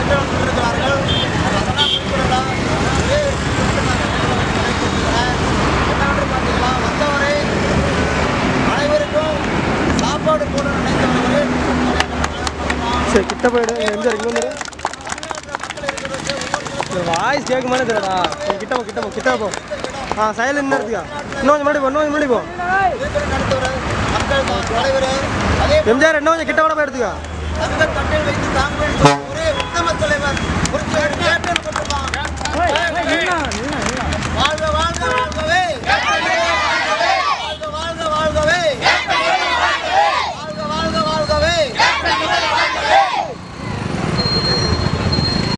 மக்கள் இருக்கிறார்கள். அதெல்லாம் குறிப்பிடலாம். என்னவென்று பார்த்தீங்களா, வந்தவரை அனைவருக்கும் சாப்பாடு போட நினைத்தவர்கள் சரி கிட்ட போயிடு எம்ஜிஆர் இங்கே வந்துடு வாய்ஸ் கேட்க மாதிரி தெரியடா கிட்ட போ சைலண்ட் என்ன இருக்குக்கா இன்னும் முன்னாடி போ எம்ஜிஆர் இன்னும் கொஞ்சம் கிட்ட கூட போய் எடுத்துக்கா தங்கள் தட்டில் வைத்து தாங்கள்